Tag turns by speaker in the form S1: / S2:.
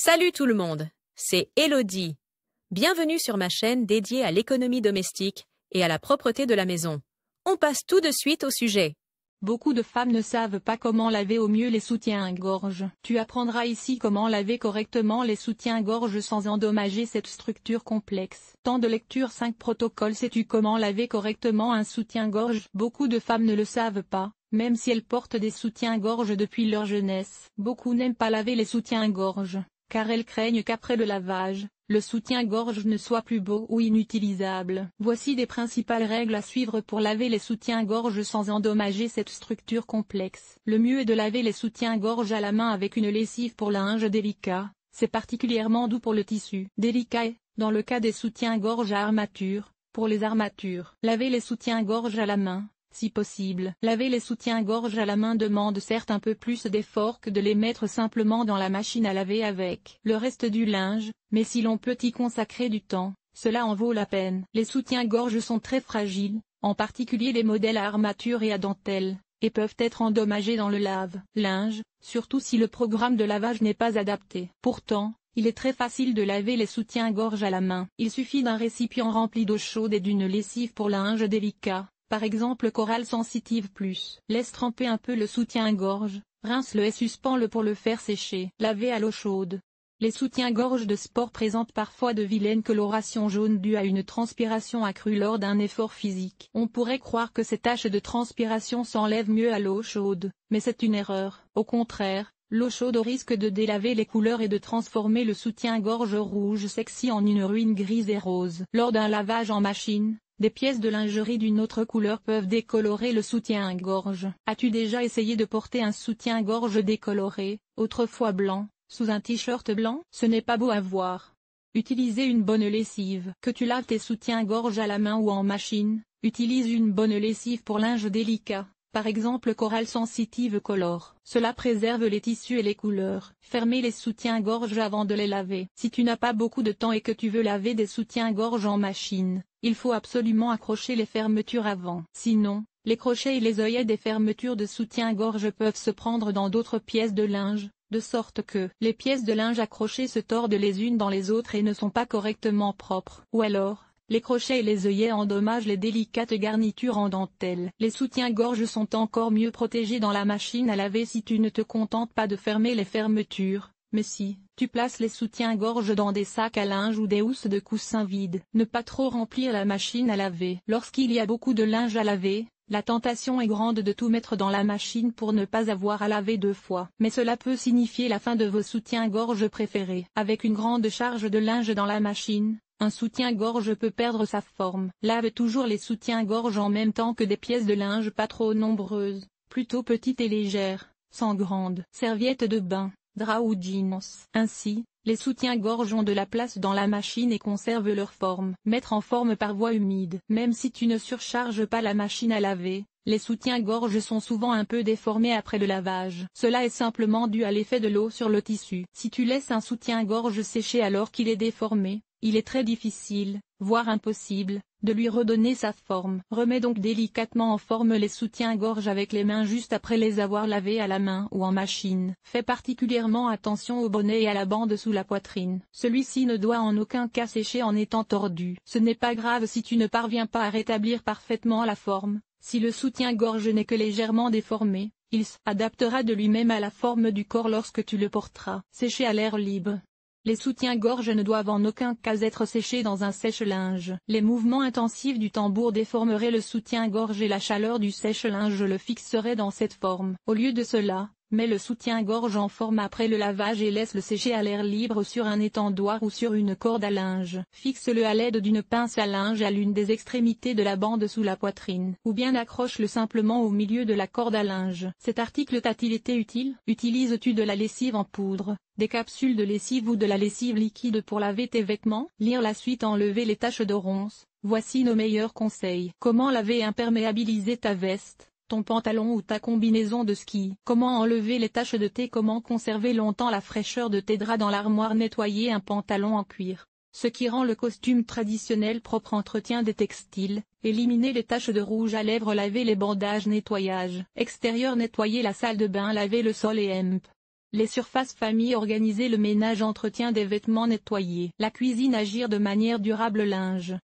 S1: Salut tout le monde, c'est Elodie. Bienvenue sur ma chaîne dédiée à l'économie domestique et à la propreté de la maison. On passe tout de suite au sujet.
S2: Beaucoup de femmes ne savent pas comment laver au mieux les soutiens-gorge. Tu apprendras ici comment laver correctement les soutiens-gorge sans endommager cette structure complexe. Temps de lecture 5 protocoles. Sais-tu comment laver correctement un soutien-gorge? Beaucoup de femmes ne le savent pas, même si elles portent des soutiens-gorge depuis leur jeunesse. Beaucoup n'aiment pas laver les soutiens-gorge, car elles craignent qu'après le lavage, le soutien-gorge ne soit plus beau ou inutilisable. Voici des principales règles à suivre pour laver les soutiens-gorge sans endommager cette structure complexe. Le mieux est de laver les soutiens-gorge à la main avec une lessive pour linge délicat, c'est particulièrement doux pour le tissu. Délicat, dans le cas des soutiens-gorge à armature, pour les armatures. Laver les soutiens-gorge à la main, si possible. Laver les soutiens-gorge à la main demande certes un peu plus d'effort que de les mettre simplement dans la machine à laver avec le reste du linge, mais si l'on peut y consacrer du temps, cela en vaut la peine. Les soutiens-gorge sont très fragiles, en particulier les modèles à armature et à dentelle, et peuvent être endommagés dans le lave-linge, surtout si le programme de lavage n'est pas adapté. Pourtant, il est très facile de laver les soutiens-gorge à la main. Il suffit d'un récipient rempli d'eau chaude et d'une lessive pour linge délicat. Par exemple Coral Sensitive Plus. Laisse tremper un peu le soutien-gorge, rince-le et suspends-le pour le faire sécher. Laver à l'eau chaude. Les soutiens-gorge de sport présentent parfois de vilaines colorations jaunes dues à une transpiration accrue lors d'un effort physique. On pourrait croire que ces taches de transpiration s'enlèvent mieux à l'eau chaude, mais c'est une erreur. Au contraire, l'eau chaude risque de délaver les couleurs et de transformer le soutien-gorge rouge sexy en une ruine grise et rose. Lors d'un lavage en machine, des pièces de lingerie d'une autre couleur peuvent décolorer le soutien-gorge. As-tu déjà essayé de porter un soutien-gorge décoloré, autrefois blanc, sous un t-shirt blanc? Ce n'est pas beau à voir. Utilisez une bonne lessive. Que tu laves tes soutiens-gorge à la main ou en machine, utilise une bonne lessive pour linge délicat. Par exemple Coral Sensitive Color. Cela préserve les tissus et les couleurs. Fermez les soutiens-gorge avant de les laver. Si tu n'as pas beaucoup de temps et que tu veux laver des soutiens-gorge en machine, il faut absolument accrocher les fermetures avant. Sinon, les crochets et les œillets des fermetures de soutien-gorge peuvent se prendre dans d'autres pièces de linge, de sorte que les pièces de linge accrochées se tordent les unes dans les autres et ne sont pas correctement propres. Ou alors, les crochets et les œillets endommagent les délicates garnitures en dentelle. Les soutiens-gorge sont encore mieux protégés dans la machine à laver si tu ne te contentes pas de fermer les fermetures, mais si tu places les soutiens-gorge dans des sacs à linge ou des housses de coussins vides. Ne pas trop remplir la machine à laver. Lorsqu'il y a beaucoup de linge à laver, la tentation est grande de tout mettre dans la machine pour ne pas avoir à laver deux fois. Mais cela peut signifier la fin de vos soutiens-gorge préférés. Avec une grande charge de linge dans la machine, un soutien-gorge peut perdre sa forme. Lave toujours les soutiens-gorge en même temps que des pièces de linge pas trop nombreuses, plutôt petites et légères, sans grandes serviettes de bain, drap ou jeans. Ainsi, les soutiens-gorge ont de la place dans la machine et conservent leur forme. Mettre en forme par voie humide. Même si tu ne surcharges pas la machine à laver, les soutiens-gorge sont souvent un peu déformés après le lavage. Cela est simplement dû à l'effet de l'eau sur le tissu. Si tu laisses un soutien-gorge sécher alors qu'il est déformé, il est très difficile, voire impossible, de lui redonner sa forme. Remets donc délicatement en forme les soutiens-gorge avec les mains juste après les avoir lavés à la main ou en machine. Fais particulièrement attention au bonnet et à la bande sous la poitrine. Celui-ci ne doit en aucun cas sécher en étant tordu. Ce n'est pas grave si tu ne parviens pas à rétablir parfaitement la forme. Si le soutien-gorge n'est que légèrement déformé, il s'adaptera de lui-même à la forme du corps lorsque tu le porteras. Sécher à l'air libre. Les soutiens-gorge ne doivent en aucun cas être séchés dans un sèche-linge. Les mouvements intensifs du tambour déformeraient le soutien-gorge et la chaleur du sèche-linge le fixerait dans cette forme. Au lieu de cela, mets le soutien-gorge en forme après le lavage et laisse-le sécher à l'air libre sur un étendoir ou sur une corde à linge. Fixe-le à l'aide d'une pince à linge à l'une des extrémités de la bande sous la poitrine, ou bien accroche-le simplement au milieu de la corde à linge. Cet article t'a-t-il été utile? Utilises-tu de la lessive en poudre, des capsules de lessive ou de la lessive liquide pour laver tes vêtements? Lire la suite. Enlever les taches de ronces. Voici nos meilleurs conseils. Comment laver et imperméabiliser ta veste, ton pantalon ou ta combinaison de ski? Comment enlever les taches de thé? Comment conserver longtemps la fraîcheur de tes draps dans l'armoire? Nettoyer un pantalon en cuir, ce qui rend le costume traditionnel propre. Entretien des textiles, éliminer les taches de rouge à lèvres. Laver les bandages. Nettoyage extérieur. Nettoyer la salle de bain. Laver le sol et hemp. Les surfaces famille organiser le ménage entretien des vêtements nettoyés. La cuisine agir de manière durable linge.